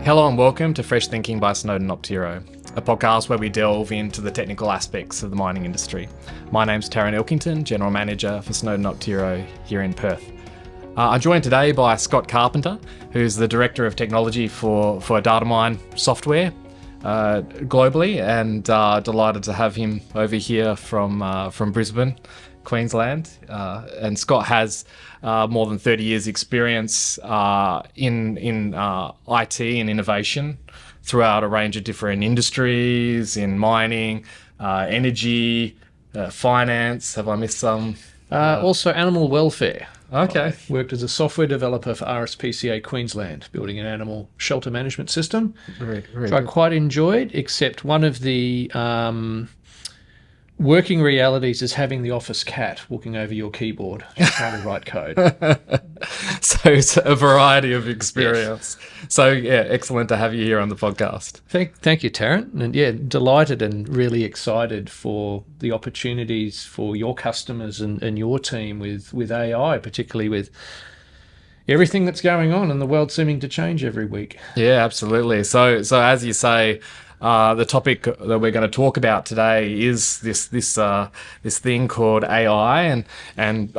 Hello and welcome to Fresh Thinking by Snowden Optiro, a podcast where we delve into the technical aspects of the mining industry. My name's Tarrant Elkington, General Manager for Snowden Optiro here in Perth. I'm joined today by Scott Carpenter, who's the Director of Technology for Datamine Software globally, and delighted to have him over here from Brisbane, Queensland. And Scott has more than 30 years experience in IT and innovation throughout a range of different industries, in mining, energy, finance. Have I missed some? Also animal welfare. Okay. I worked as a software developer for RSPCA Queensland, building an animal shelter management system, which I quite enjoyed, except one of the working realities is having the office cat walking over your keyboard trying to write code. So it's a variety of experience. Yes. So yeah, excellent to have you here on the podcast. Thank you, Tarrant. And yeah, delighted and really excited for the opportunities for your customers and your team with AI, particularly with everything that's going on and the world seeming to change every week. Yeah, absolutely. So as you say, the topic that we're going to talk about today is this thing called AI and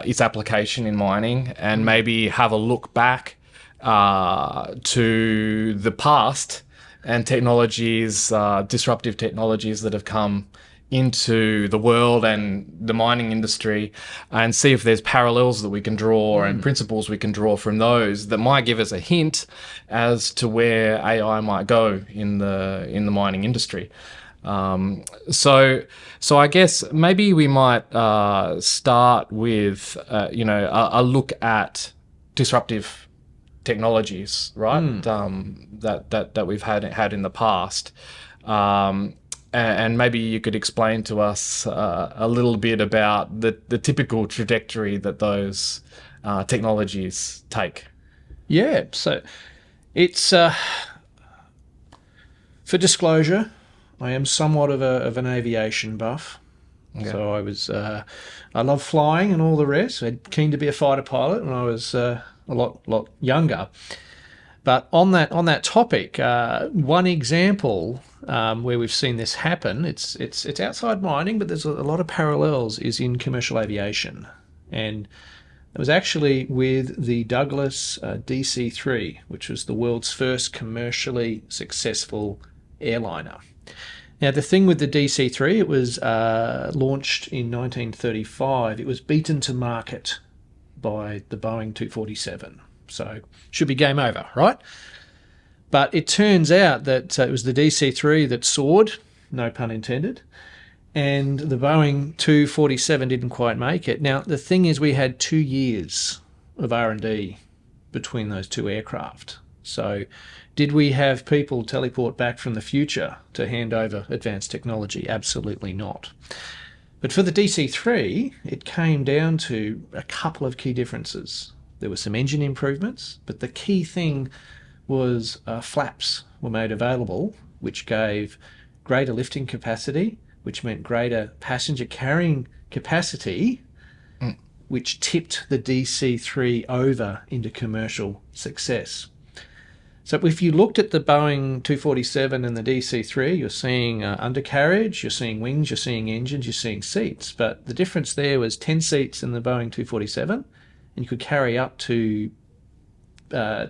its application in mining, and maybe have a look back to the past and technologies, disruptive technologies that have come into the world and the mining industry, and see if there's parallels that we can draw and principles we can draw from those that might give us a hint as to where AI might go in the mining industry. So I guess maybe we might start with a look at disruptive technologies, right? That we've had in the past. And maybe you could explain to us a little bit about the typical trajectory that those technologies take. Yeah, so it's for disclosure, I am somewhat of an aviation buff. Okay. So I love flying and all the rest. I'm keen to be a fighter pilot when I was a lot younger. But on that topic, one example where we've seen this happen, it's outside mining, but there's a lot of parallels, is in commercial aviation. And it was actually with the Douglas DC-3, which was the world's first commercially successful airliner. Now, the thing with the DC-3, it was launched in 1935. It was beaten to market by the Boeing 247. So should be game over, right? But it turns out that it was the DC-3 that soared, no pun intended, and the Boeing 247 didn't quite make it. Now, the thing is, we had 2 years of R&D between those two aircraft. So did we have people teleport back from the future to hand over advanced technology? Absolutely not. But for the DC-3, it came down to a couple of key differences. There were some engine improvements, but the key thing was flaps were made available, which gave greater lifting capacity, which meant greater passenger carrying capacity, which tipped the DC-3 over into commercial success. So if you looked at the Boeing 247 and the DC-3, you're seeing undercarriage, you're seeing wings, you're seeing engines, you're seeing seats. But the difference there was 10 seats in the Boeing 247, and you could carry up to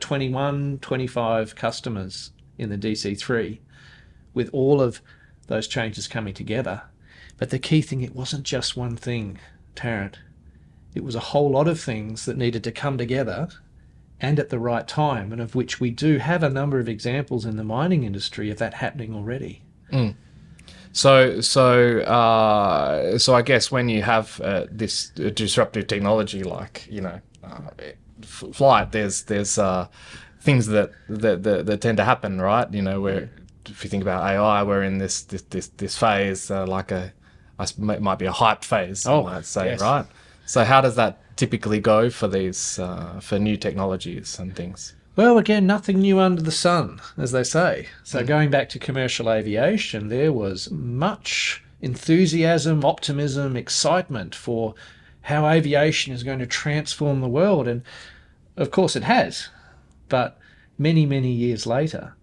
21, 25 customers in the DC-3 with all of those changes coming together. But the key thing, it wasn't just one thing, Tarrant. It was a whole lot of things that needed to come together and at the right time, and of which we do have a number of examples in the mining industry of that happening already. So I guess when you have this disruptive technology, like flight, there's things that tend to happen, right? Where if you think about AI, we're in this phase, it might be a hype phase, I might say, yes. Right? So how does that typically go for these for new technologies and things? Well, again, nothing new under the sun, as they say. So going back to commercial aviation, there was much enthusiasm, optimism, excitement for how aviation is going to transform the world. And of course it has. But many, many years later.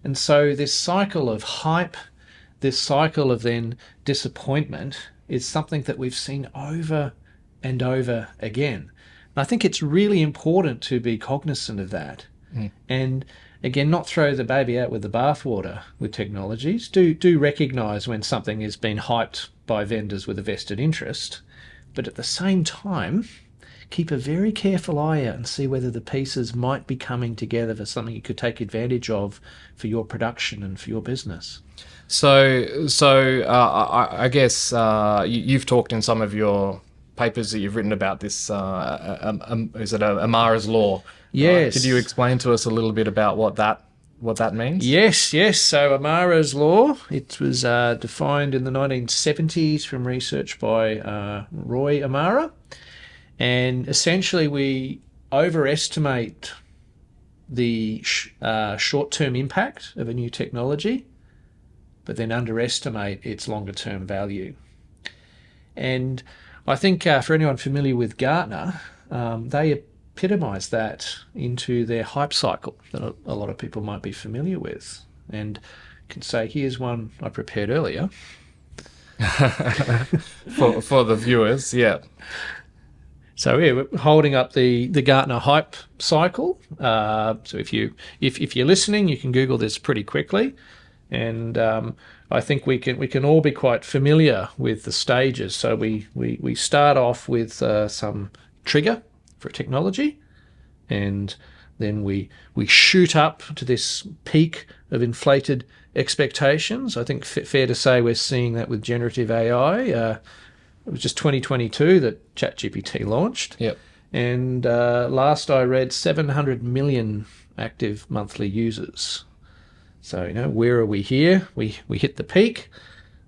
And so this cycle of hype, this cycle of then disappointment is something that we've seen over and over again. And I think it's really important to be cognizant of that. And again, not throw the baby out with the bathwater with technologies. Do recognise when something has been hyped by vendors with a vested interest, but at the same time, keep a very careful eye out and see whether the pieces might be coming together for something you could take advantage of for your production and for your business. So I guess you've talked in some of your papers that you've written about this. Is it Amara's law? Yes. Could you explain to us a little bit about what that means? Yes. So Amara's law, it was defined in the 1970s from research by Roy Amara. And essentially we overestimate the short-term impact of a new technology, but then underestimate its longer-term value. And I think for anyone familiar with Gartner, they epitomise that into their hype cycle that a lot of people might be familiar with. And I can say, here's one I prepared earlier. for the viewers, yeah. So yeah, we're holding up the Gartner hype cycle. So if you're listening, you can Google this pretty quickly, and I think we can all be quite familiar with the stages. So we start off with some trigger for technology, and then we shoot up to this peak of inflated expectations. I think fair to say we're seeing that with generative AI. It was just 2022 that ChatGPT launched. Yep. And last I read, 700 million active monthly users. So, where are we here? We hit the peak.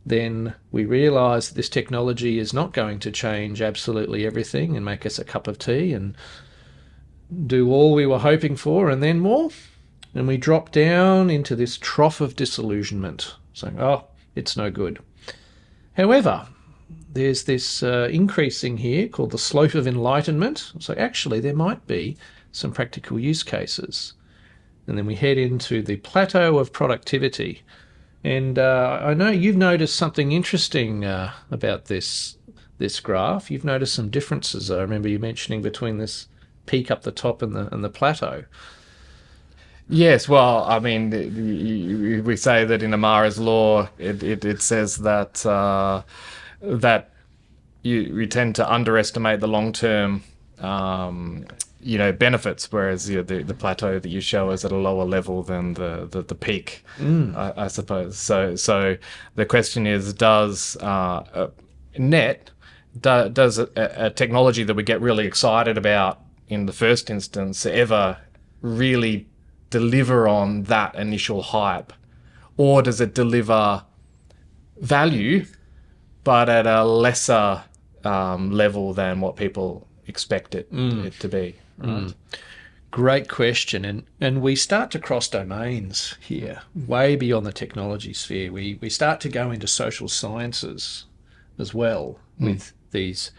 Then we realise this technology is not going to change absolutely everything and make us a cup of tea and do all we were hoping for and then more. And we drop down into this trough of disillusionment, saying, oh, it's no good. However, there's this increasing here called the slope of enlightenment. So actually there might be some practical use cases. And then we head into the plateau of productivity. And I know you've noticed something interesting about this graph. You've noticed some differences, I remember you mentioning, between this peak up the top and the plateau. Yes, well, I mean, we say that in Amara's law, it says that that we tend to underestimate the long-term, benefits, whereas the plateau that you show is at a lower level than the peak, I suppose. So the question is, does a technology that we get really excited about in the first instance ever really deliver on that initial hype, or does it deliver value but at a lesser level than what people expect it to be? Right? Great question. And we start to cross domains here, way beyond the technology sphere. We start to go into social sciences as well with these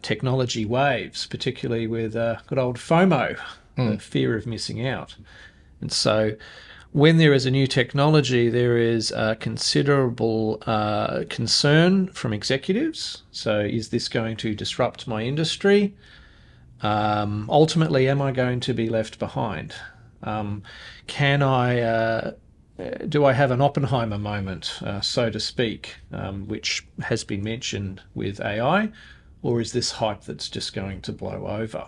technology waves, particularly with good old FOMO, the fear of missing out. And so when there is a new technology, there is considerable concern from executives. So is this going to disrupt my industry? Ultimately, am I going to be left behind? Do I have an Oppenheimer moment, so to speak, which has been mentioned with AI, or is this hype that's just going to blow over?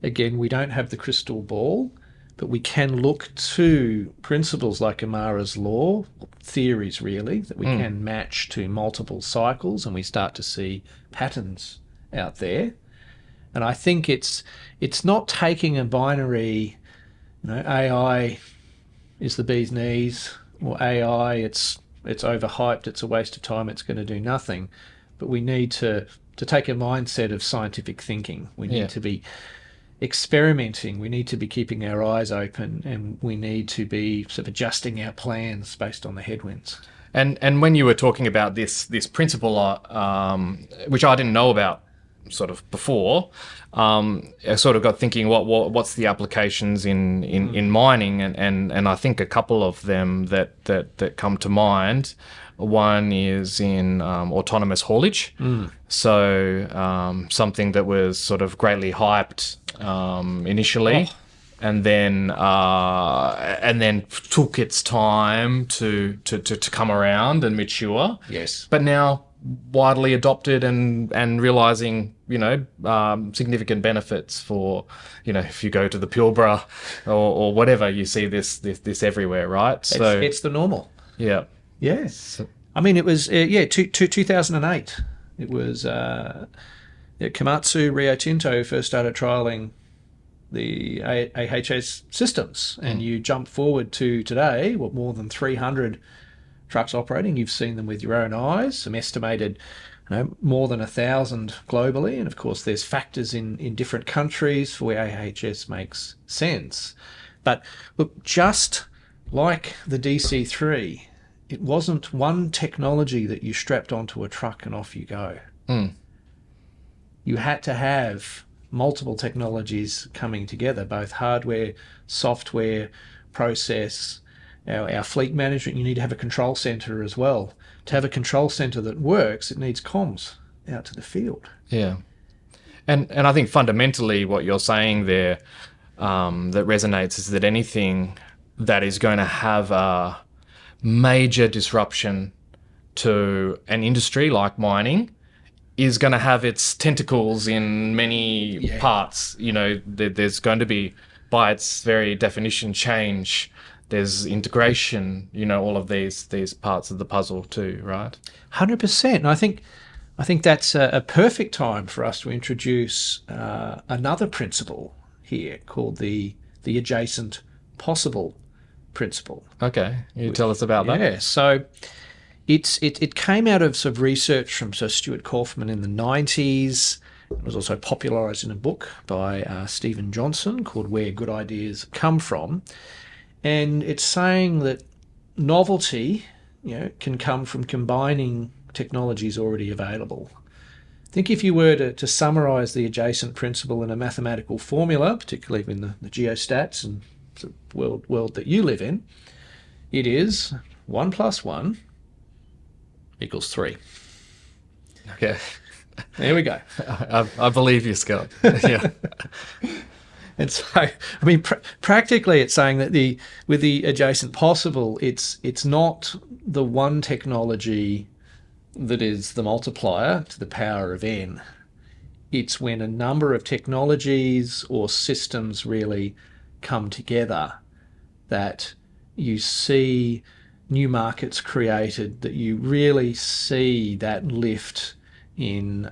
Again, we don't have the crystal ball, but we can look to principles like Amara's law, theories really, that we can match to multiple cycles, and we start to see patterns out there. And I think it's not taking a binary, AI is the bee's knees, or AI, it's overhyped, it's a waste of time, it's going to do nothing. But we need to take a mindset of scientific thinking. We need to be experimenting, we need to be keeping our eyes open, and we need to be sort of adjusting our plans based on the headwinds. And when you were talking about this principle, which I didn't know about sort of before, I sort of got thinking, what's the applications in mining, and I think a couple of them that come to mind. One is in autonomous haulage, so something that was sort of greatly hyped initially. And then took its time to come around and mature. Yes. But now widely adopted and realizing, significant benefits for, if you go to the Pilbara or whatever, you see this everywhere, right? So It's the normal. yeah. Yes. I mean, it was, 2008. It was Komatsu Rio Tinto first started trialling the AHS systems, and you jump forward to today, more than 300 trucks operating. You've seen them with your own eyes. Some estimated, more than 1,000 globally, and of course there's factors in different countries for where AHS makes sense. But look, just like the DC3, it wasn't one technology that you strapped onto a truck and off you go. You had to have multiple technologies coming together, both hardware, software, process, our fleet management. You need to have a control center as well. To have a control center that works, it needs comms out to the field. Yeah. And I think fundamentally what you're saying there that resonates is that anything that is going to have a major disruption to an industry like mining is going to have its tentacles in many parts. There's going to be, by its very definition, change. There's integration, all of these parts of the puzzle too, right? 100%. And I think that's a perfect time for us to introduce another principle here called the adjacent possible principle. Okay, you tell us about that. Yeah, so it came out of sort of research from Sir Stuart Kauffman in the 90s. It was also popularised in a book by Stephen Johnson called Where Good Ideas Come From. And it's saying that novelty, can come from combining technologies already available. I think if you were to summarise the adjacent principle in a mathematical formula, particularly in the geostats and the world that you live in, it is 1 + 1 = 3. Okay. There we go. I believe you, Scott. Yeah. And so, I mean, practically it's saying that with the adjacent possible, it's not the one technology that is the multiplier to the power of n. It's when a number of technologies or systems really come together that you see new markets created, that you really see that lift in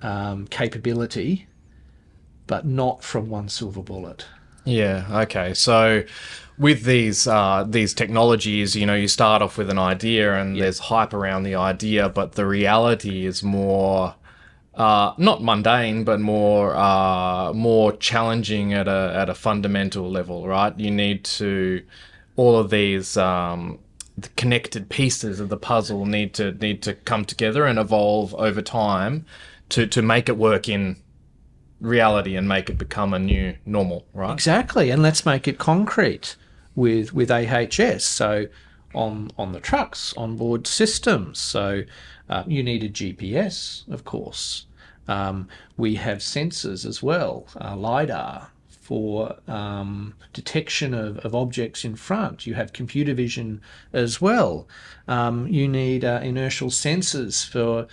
capability, but not from one silver bullet. Yeah. Okay. So with these technologies, you start off with an idea, and there's hype around the idea, but the reality is more not mundane, but more challenging at a fundamental level, right? You need to all of these the connected pieces of the puzzle need to come together and evolve over time to make it work in reality and make it become a new normal, right? Exactly, and let's make it concrete with AHS. So on the trucks, onboard systems. So you need a GPS, of course. We have sensors as well, LiDAR for detection of objects in front. You have computer vision as well. You need inertial sensors for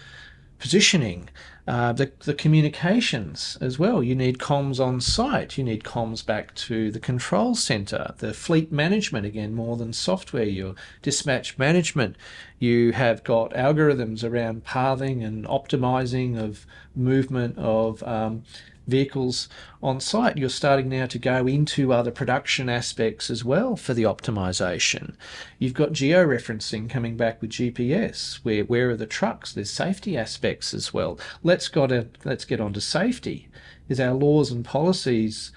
positioning. The communications as well. You need comms on site. You need comms back to the control center. The fleet management, again, more than software. Your dispatch management. You have got algorithms around pathing and optimizing of movement of vehicles on site. You're starting now to go into other production aspects as well for the optimization. You've got geo-referencing coming back with GPS. Where are the trucks? There's safety aspects as well. Let's get on to safety. Is our laws and policies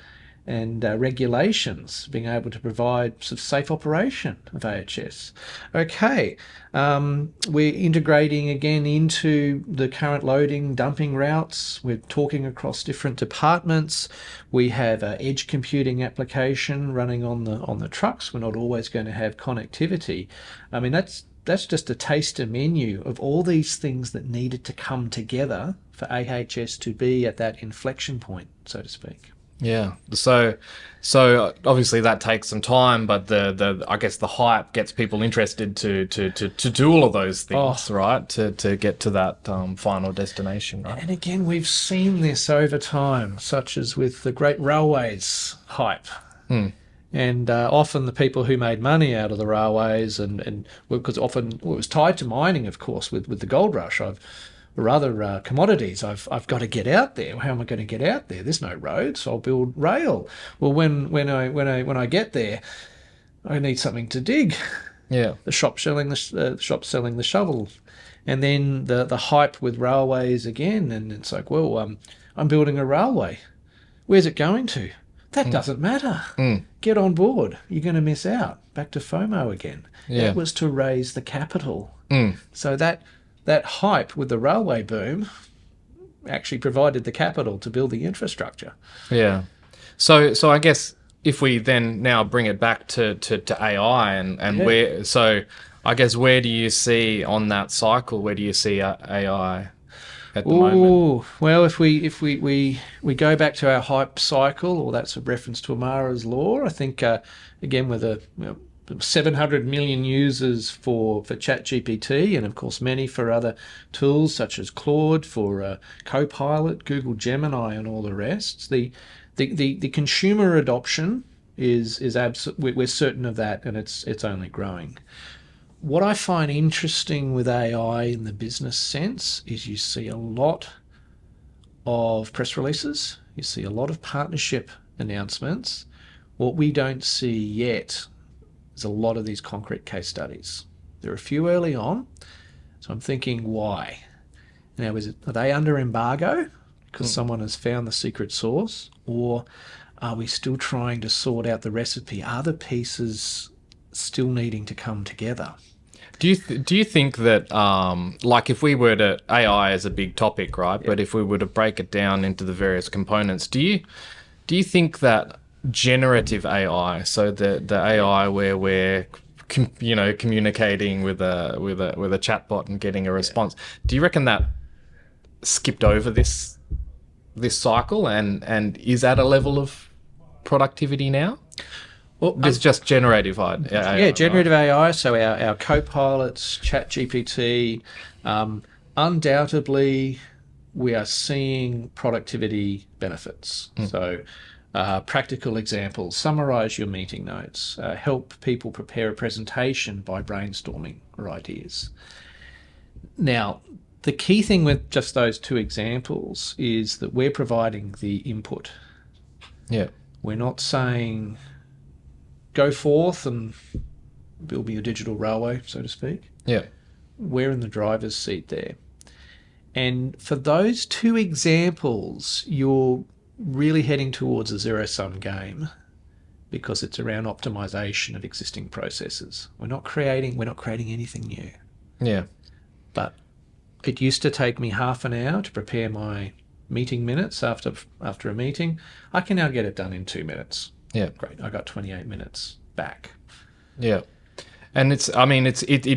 regulations, being able to provide sort of safe operation of AHS. Okay, we're integrating again into the current loading, dumping routes. We're talking across different departments. We have an edge computing application running on the trucks. We're not always going to have connectivity. I mean, that's just a taster menu of all these things that needed to come together for AHS to be at that inflection point, so to speak. Yeah. So obviously that takes some time, but I guess the hype gets people interested to do all of those things, right? To get to that final destination, right? And again, we've seen this over time, such as with the Great Railways hype. And often the people who made money out of the railways, and because often it was tied to mining, of course, with the gold rush, commodities. I've got to get out there. How am I going to get out there? There's no road, so I'll build rail. Well, when I get there, I need something to dig. Yeah. The shop selling the shovel, and then the hype with railways again, and it's like, well, I'm building a railway. Where's it going to? That doesn't matter. Get on board. You're going to miss out. Back to FOMO again. Yeah. That was to raise the capital. So that hype with the railway boom actually provided the capital to build the infrastructure. Yeah. So I guess if we then now bring it back to AI and where, so I guess where do you see on that cycle, where do you see AI at the moment? Well, if we go back to our hype cycle, or that's a reference to Amara's law, I think, again, with 700 million users for ChatGPT, and of course many for other tools such as Claude, for Copilot, Google Gemini, and all the rest. The consumer adoption is we're certain of that, and it's only growing. What I find interesting with AI in the business sense is you see a lot of press releases, you see a lot of partnership announcements. What we don't see yet is a lot of these concrete case studies. There are a few early on, so I'm thinking, why? Now, are they under embargo because someone has found the secret sauce, or are we still trying to sort out the recipe? Are the pieces still needing to come together? Do you think that, like if we were to, AI is a big topic, right? But if we were to break it down into the various components, do you think that generative AI, so the AI where we're communicating with a chatbot and getting a response, do you reckon that skipped over this cycle and is at a level of productivity now? Well, it's just generative AI. Generative AI. So our co-pilots, ChatGPT, undoubtedly we are seeing productivity benefits. So practical examples: summarize your meeting notes, help people prepare a presentation by brainstorming ideas. Now, the key thing with just those two examples is that we're providing the input. Yeah. We're not saying, go forth and build me a digital railway, so to speak. Yeah. We're in the driver's seat there. And for those two examples, you're really heading towards a zero-sum game because it's around optimization of existing processes. We're not creating anything new. Yeah. But it used to take me half an hour to prepare my meeting minutes after a meeting. I can now get it done in 2 minutes. Yeah. Great. I got 28 minutes back. Yeah. And it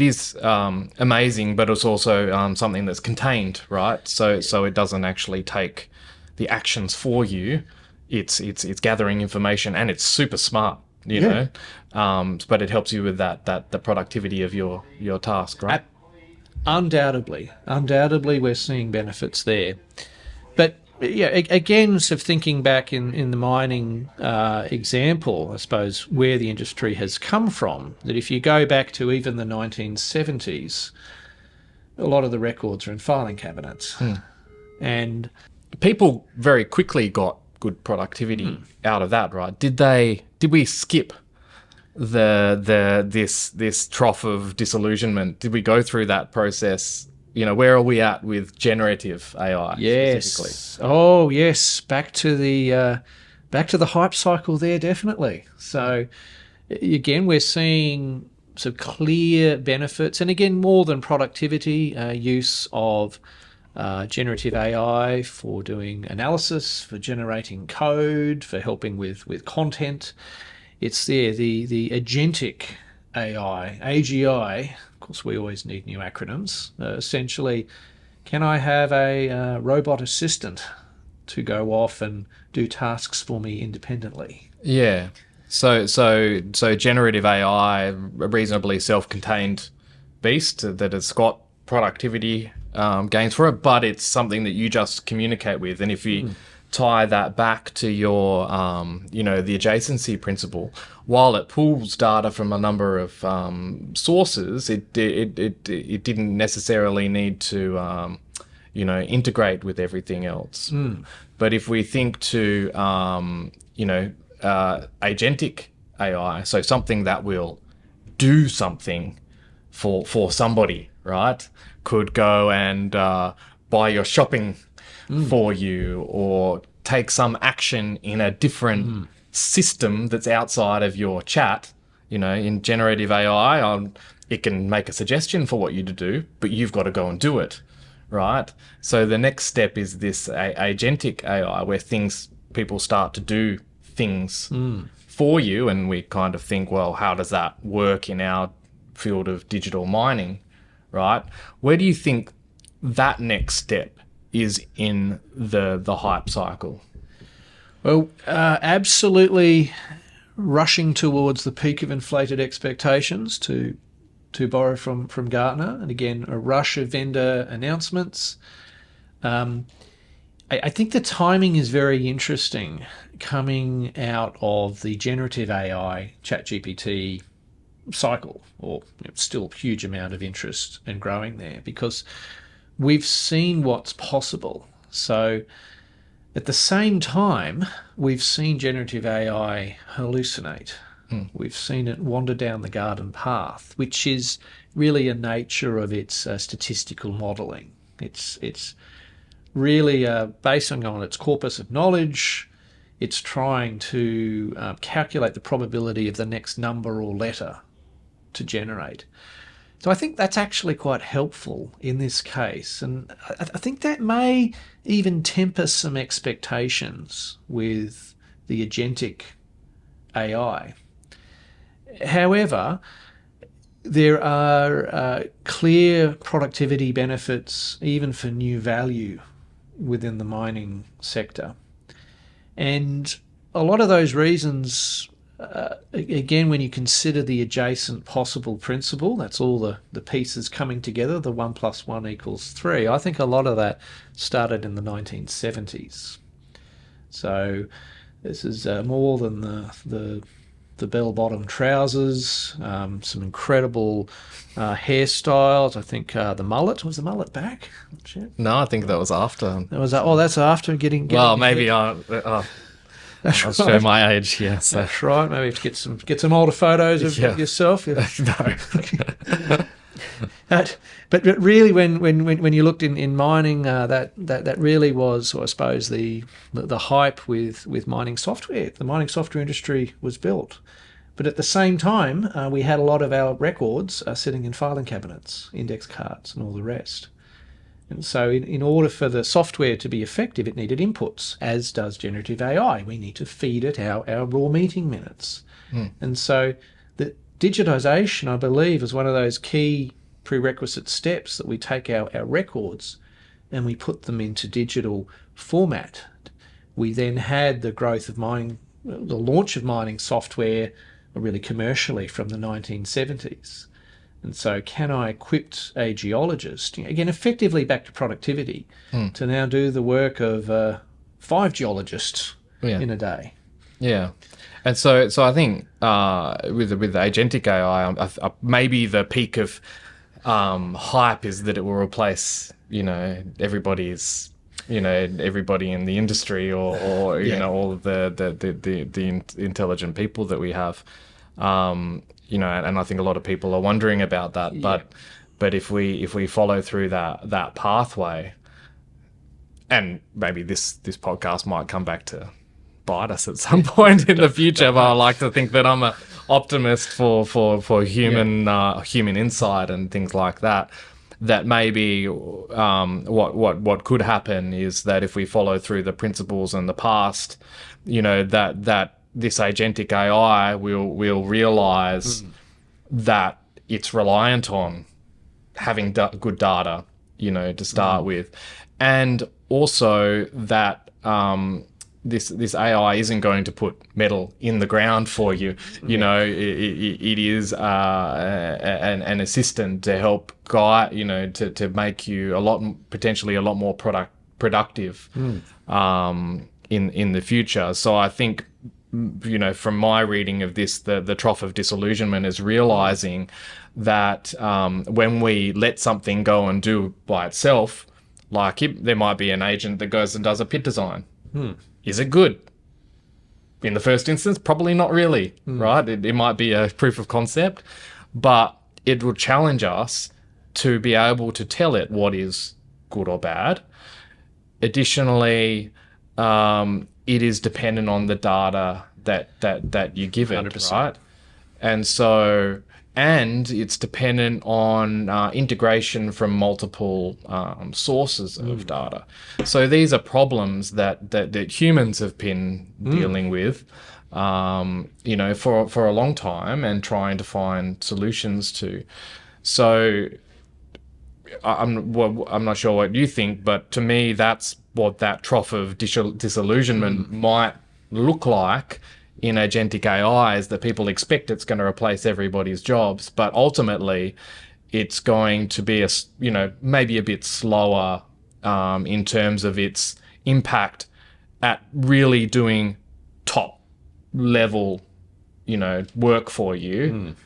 is amazing, but it's also something that's contained, right? So it doesn't actually take the actions for you. It's gathering information, and it's super smart, you know. But it helps you with the productivity of your task, right? Undoubtedly, we're seeing benefits there. But yeah, again, sort of thinking back in the mining example, I suppose, where the industry has come from, that if you go back to even the 1970s, a lot of the records are in filing cabinets. And people very quickly got good productivity out of that, right? Did we skip this trough of disillusionment? Did we go through that process? You know, where are we at with generative AI specifically? Oh, yes. Back to the back to the hype cycle there, definitely. So again, we're seeing some clear benefits, and again, more than productivity, use of generative AI for doing analysis, for generating code, for helping with content. It's there, the agentic AI, AGI. Of course, we always need new acronyms. Essentially, can I have a robot assistant to go off and do tasks for me independently? Yeah. So generative AI, a reasonably self-contained beast that has got productivity gains for it, but it's something that you just communicate with. And if you tie that back to your, the adjacency principle, while it pulls data from a number of sources, it didn't necessarily need to, integrate with everything else. But if we think to, agentic AI, so something that will do something for somebody, right? Could go and buy your shopping for you, or take some action in a different system that's outside of your chat. In generative AI, it can make a suggestion for what you to do, but you've got to go and do it, right? So the next step is this agentic AI, where people start to do things for you, and we kind of think, well, how does that work in our field of digital mining, right? Where do you think that next step is in the hype cycle? Well, absolutely rushing towards the peak of inflated expectations, to borrow from Gartner, and again, a rush of vendor announcements. I think the timing is very interesting coming out of the generative AI ChatGPT cycle, or still a huge amount of interest and growing there, because we've seen what's possible. So at the same time, we've seen generative AI hallucinate. We've seen it wander down the garden path, which is really a nature of its statistical modelling. It's really basing on its corpus of knowledge. It's trying to calculate the probability of the next number or letter to generate. So I think that's actually quite helpful in this case. And I think that may even temper some expectations with the agentic AI. However, there are clear productivity benefits even for new value within the mining sector. And a lot of those reasons, again, when you consider the adjacent possible principle, that's all the pieces coming together, the 1 + 1 = 3. I think a lot of that started in the 1970s. So this is more than the bell-bottom trousers, some incredible hairstyles. I think the mullet, was the mullet back? No, I think that was after. That's after getting well, maybe I'll show my age here. So. That's right. Maybe have to get some older photos of yourself. No. But really, when you looked in mining, that really was, I suppose, the hype with mining software. The mining software industry was built. But at the same time, we had a lot of our records sitting in filing cabinets, index cards, and all the rest. And so in order for the software to be effective, it needed inputs, as does generative AI. We need to feed it our raw meeting minutes. And so the digitization, I believe, is one of those key prerequisite steps, that we take our records and we put them into digital format. We then had the growth of mining, the launch of mining software really commercially from the 1970s. And so can I equip a geologist, again, effectively back to productivity, to now do the work of 5 geologists in a day? Yeah. And so I think with the agentic AI, maybe the peak of hype is that it will replace, everybody in the industry, or all of the intelligent people that we have. And I think a lot of people are wondering about that. But if we follow through that pathway, and maybe this podcast might come back to bite us at some point in the future. But I like to think that I'm an optimist for human insight and things like that. That maybe what could happen is that if we follow through the principles in the past, that this agentic AI will realize that it's reliant on having good data, to start with, and also that this AI isn't going to put metal in the ground for you. It is an assistant to help guide, to make you potentially a lot more productive in the future. So I think, from my reading of this, the trough of disillusionment is realizing that when we let something go and do by itself, there might be an agent that goes and does a pit design. Is it good? In the first instance, probably not really, right? It might be a proof of concept, but it will challenge us to be able to tell it what is good or bad. Additionally, it is dependent on the data that you give it, 100%. Right? And it's dependent on integration from multiple sources of data. So these are problems that humans have been dealing with, for a long time and trying to find solutions to. So I'm not sure what you think, but to me, that's what that trough of disillusionment might look like in agentic AI, is that people expect it's going to replace everybody's jobs, but ultimately it's going to be maybe a bit slower in terms of its impact at really doing top level, work for you.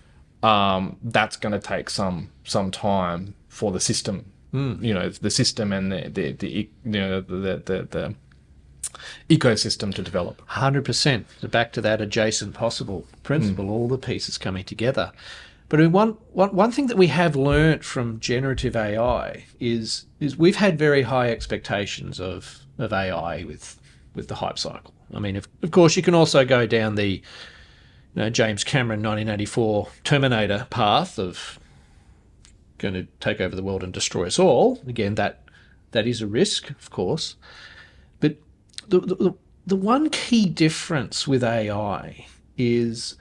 That's going to take some time for the system, the system and the ecosystem to develop. 100%. So back to that adjacent possible principle, all the pieces coming together. But one thing that we have learnt from generative AI is we've had very high expectations of AI with the hype cycle. I mean, of course, you can also go down the James Cameron 1984 Terminator path of going to take over the world and destroy us all. Again, that is a risk, of course. But the one key difference with AI is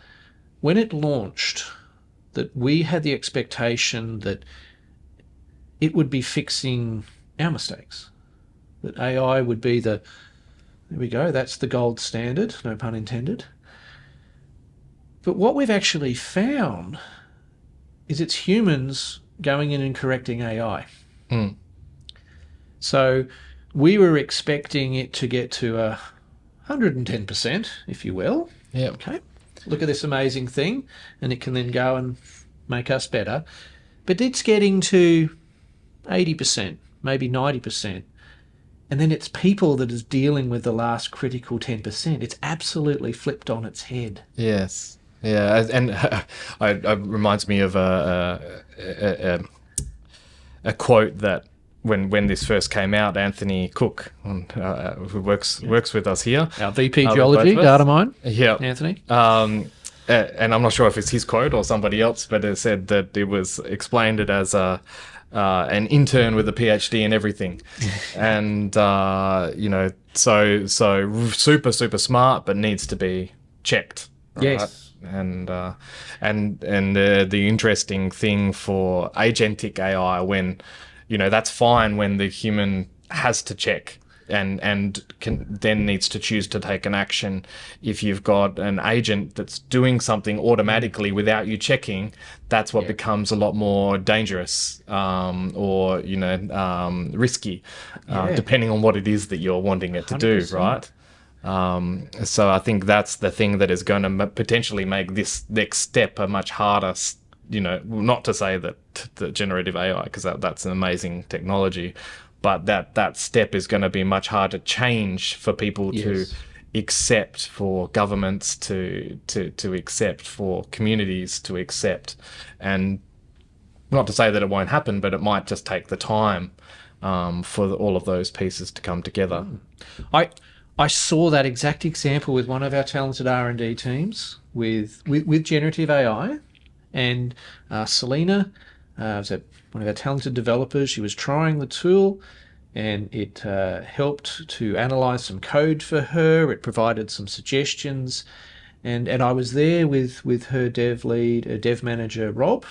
when it launched, that we had the expectation that it would be fixing our mistakes, that AI would be there we go, that's the gold standard, no pun intended. But what we've actually found is it's humans going in and correcting AI. So we were expecting it to get to 110%, if you will. Yeah. Okay. Look at this amazing thing, and it can then go and make us better. But it's getting to 80%, maybe 90%. And then it's people that is dealing with the last critical 10%. It's absolutely flipped on its head. Yes. Yeah, and it reminds me of a quote that when this first came out, Anthony Cook, who works with us here, our VP Geology, Datamine, Anthony. And I'm not sure if it's his quote or somebody else, but it said that it was explained it as an intern with a PhD in everything, and so super smart, but needs to be checked. Right? Yes. And the interesting thing for agentic AI, when that's fine when the human has to check and then needs to choose to take an action. If you've got an agent that's doing something automatically without you checking, that's what becomes a lot more dangerous or risky, depending on what it is that you're wanting it to 100%. Do, right? So I think that's the thing that is going to potentially make this next step a much harder, not to say that the generative AI, because that's an amazing technology, but that step is going to be much harder to change for people to accept, for governments to accept, for communities to accept. And not to say that it won't happen, but it might just take the time for all of those pieces to come together. I saw that exact example with one of our talented R&D teams with generative AI, and Selena was one of our talented developers. She was trying the tool, and it helped to analyze some code for her. It provided some suggestions, and I was there with her dev lead, dev manager Rob,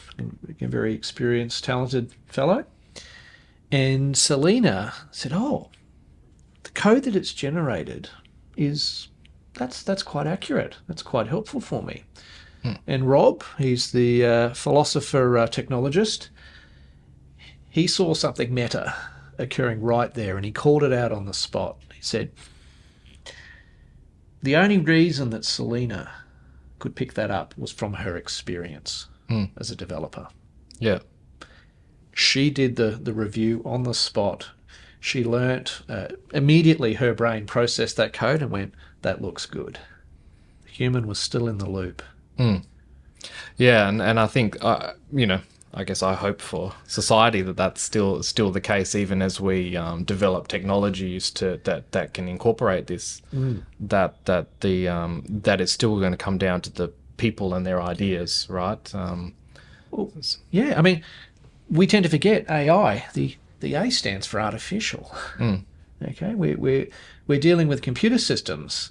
a very experienced, talented fellow. And Selena said, "Oh, the code that it's generated that's quite accurate. That's quite helpful for me." And Rob, he's the philosopher technologist, he saw something meta occurring right there, and he called it out on the spot. He said, the only reason that Selena could pick that up was from her experience as a developer. Yeah. She did the review on the spot. She learnt immediately, her brain processed that code and went, that looks good. The human was still in the loop. Yeah, and I think, I guess I hope for society that that's still the case, even as we develop technologies that can incorporate this. That it's still going to come down to the people and their ideas, right? Well, yeah, I mean, we tend to forget AI. The A stands for artificial. Okay, we're dealing with computer systems.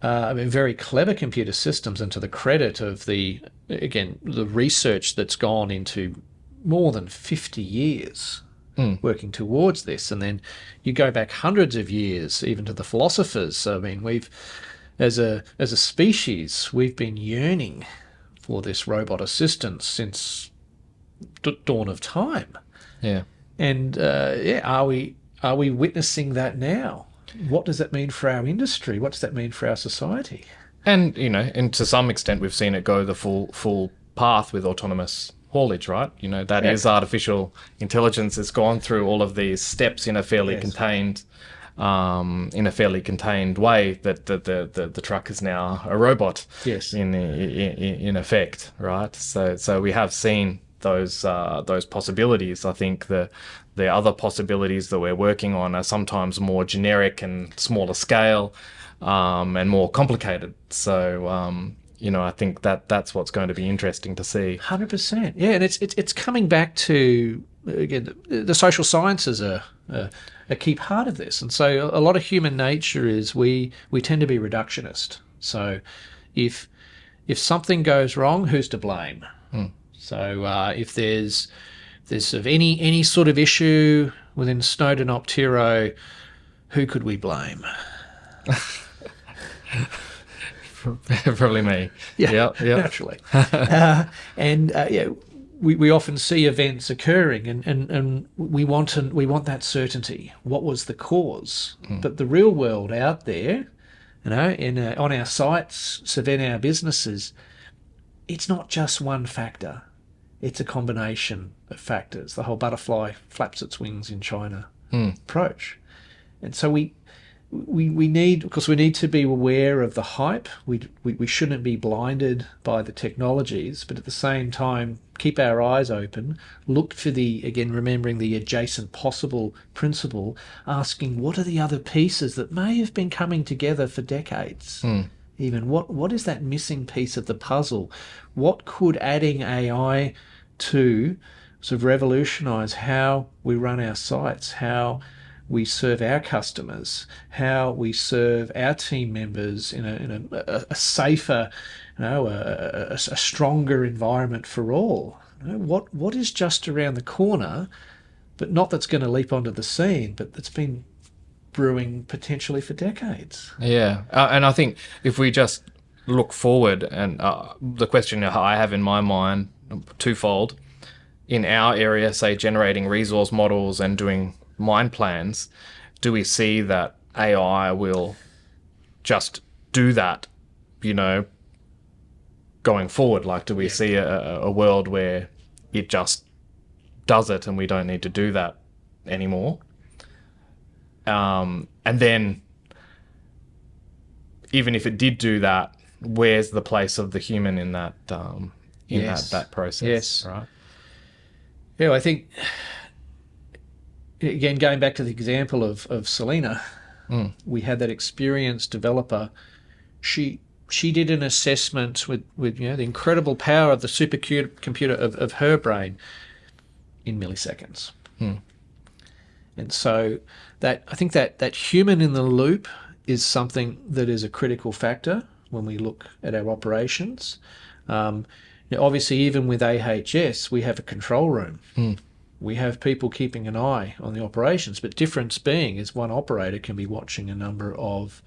Very clever computer systems, and to the credit of the research that's gone into more than 50 years working towards this. And then you go back hundreds of years, even to the philosophers. I mean, we've, as a species, we've been yearning for this robot assistance since dawn of time. Yeah. And are we witnessing that now? What does that mean for our industry? What does that mean for our society? And and to some extent, we've seen it go the full path with autonomous haulage, right? That is artificial intelligence. It's gone through all of these steps in a fairly contained, way. That the truck is now a robot. Yes. In effect, right? So we have seen those possibilities. I think the other possibilities that we're working on are sometimes more generic and smaller scale, and more complicated. So I think that's what's going to be interesting to see. 100%. Yeah, and it's coming back to, again, the social sciences are a key part of this. And so a lot of human nature is we tend to be reductionist. So if something goes wrong, who's to blame? So if there's sort of any sort of issue within Snowden Optiro, who could we blame? Probably me. Yeah. Naturally. We often see events occurring, and we want that certainty. What was the cause? But the real world out there, on our sites, so in our businesses, it's not just one factor. It's a combination of factors. The whole butterfly flaps its wings in China approach. And so we need to be aware of the hype. We shouldn't be blinded by the technologies, but at the same time, keep our eyes open, look for remembering the adjacent possible principle, asking what are the other pieces that may have been coming together for decades. Even what is that missing piece of the puzzle? What could adding AI to sort of revolutionise how we run our sites, how we serve our customers, how we serve our team members in a safer, a stronger environment for all? What is just around the corner, but not that's going to leap onto the scene, but that's been brewing potentially for decades? Yeah, and I think if we just look forward, and the question I have in my mind, twofold. In our area, say generating resource models and doing mine plans, do we see that AI will just do that, going forward? Like, do we see a world where it just does it and we don't need to do that anymore? And then, even if it did do that, where's the place of the human in that that process? Yes. Right. Yeah, I think, again, going back to the example of Selena, We had that experienced developer. She did an assessment with the incredible power of the supercomputer of her brain in milliseconds. And so I think that human in the loop is something that is a critical factor when we look at our operations. Obviously, even with AHS, we have a control room. We have people keeping an eye on the operations, but difference being is one operator can be watching a number of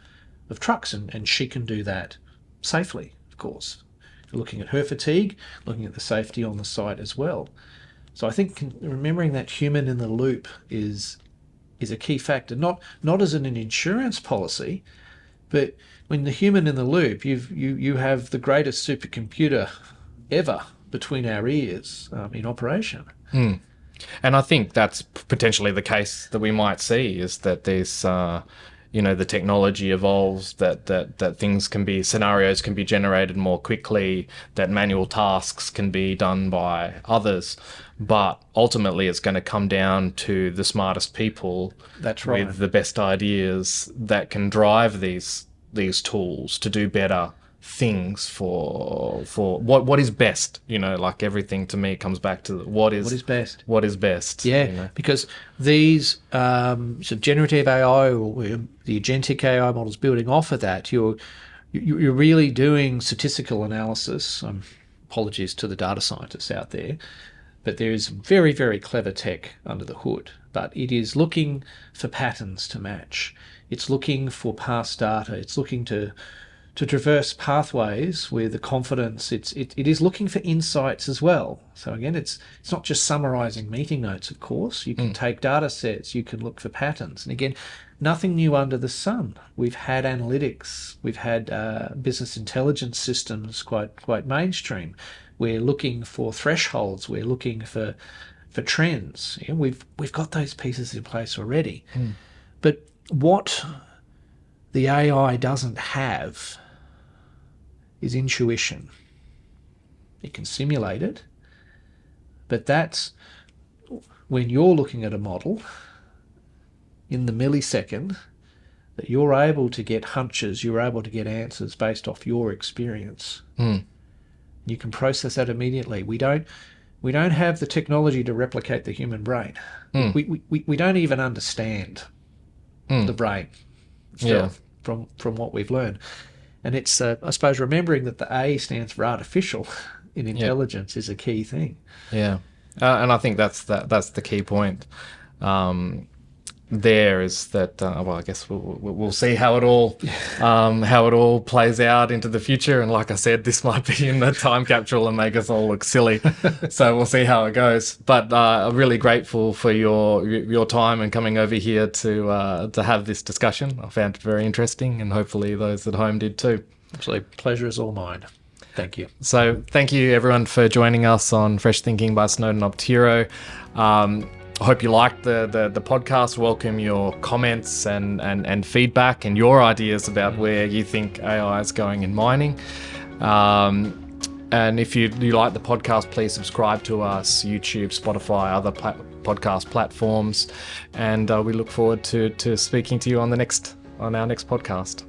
trucks, and she can do that safely, of course. Looking at her fatigue, looking at the safety on the site as well. So I think remembering that human in the loop is a key factor, not as an insurance policy, but when the human in the loop, you have the greatest supercomputer ever between our ears in operation. And I think that's potentially the case that we might see, is that there's, the technology evolves, that things scenarios can be generated more quickly, that manual tasks can be done by others. But ultimately, it's going to come down to the smartest people. That's right. With the best ideas that can drive these tools to do better things for what is best. Like everything to me comes back to what is best. What is best. Yeah, because these generative AI or the agentic AI models building off of that, you're really doing statistical analysis. Apologies to the data scientists out there, but there is very, very clever tech under the hood. But it is looking for patterns to match. It's looking for past data. It's looking to traverse pathways with the confidence. It is looking for insights as well. So again, it's not just summarizing meeting notes, of course. You can take data sets, you can look for patterns. And again, nothing new under the sun. We've had analytics, we've had business intelligence systems quite mainstream. We're looking for thresholds, we're looking for trends. We've got those pieces in place already. But what the AI doesn't have is intuition. It can simulate it, but that's when you're looking at a model in the millisecond that you're able to get hunches, you're able to get answers based off your experience. You can process that immediately. We don't have the technology to replicate the human brain. We don't even understand the brain still, from what we've learned. And it's, I suppose, remembering that the A stands for artificial in intelligence is a key thing. Yeah, and I think that's the key point. There is that. I guess we'll see how it all plays out into the future. And like I said, this might be in the time capsule and make us all look silly. So we'll see how it goes. But I'm really grateful for your time and coming over here to have this discussion. I found it very interesting, and hopefully those at home did too. Absolutely, pleasure is all mine. Thank you. So thank you everyone for joining us on Fresh Thinking by Snowden Optiro. I hope you liked the podcast. Welcome your comments and feedback and your ideas about where you think AI is going in mining. And if you like the podcast, please subscribe to us, YouTube, Spotify, other podcast platforms. And we look forward to speaking to you on our next podcast.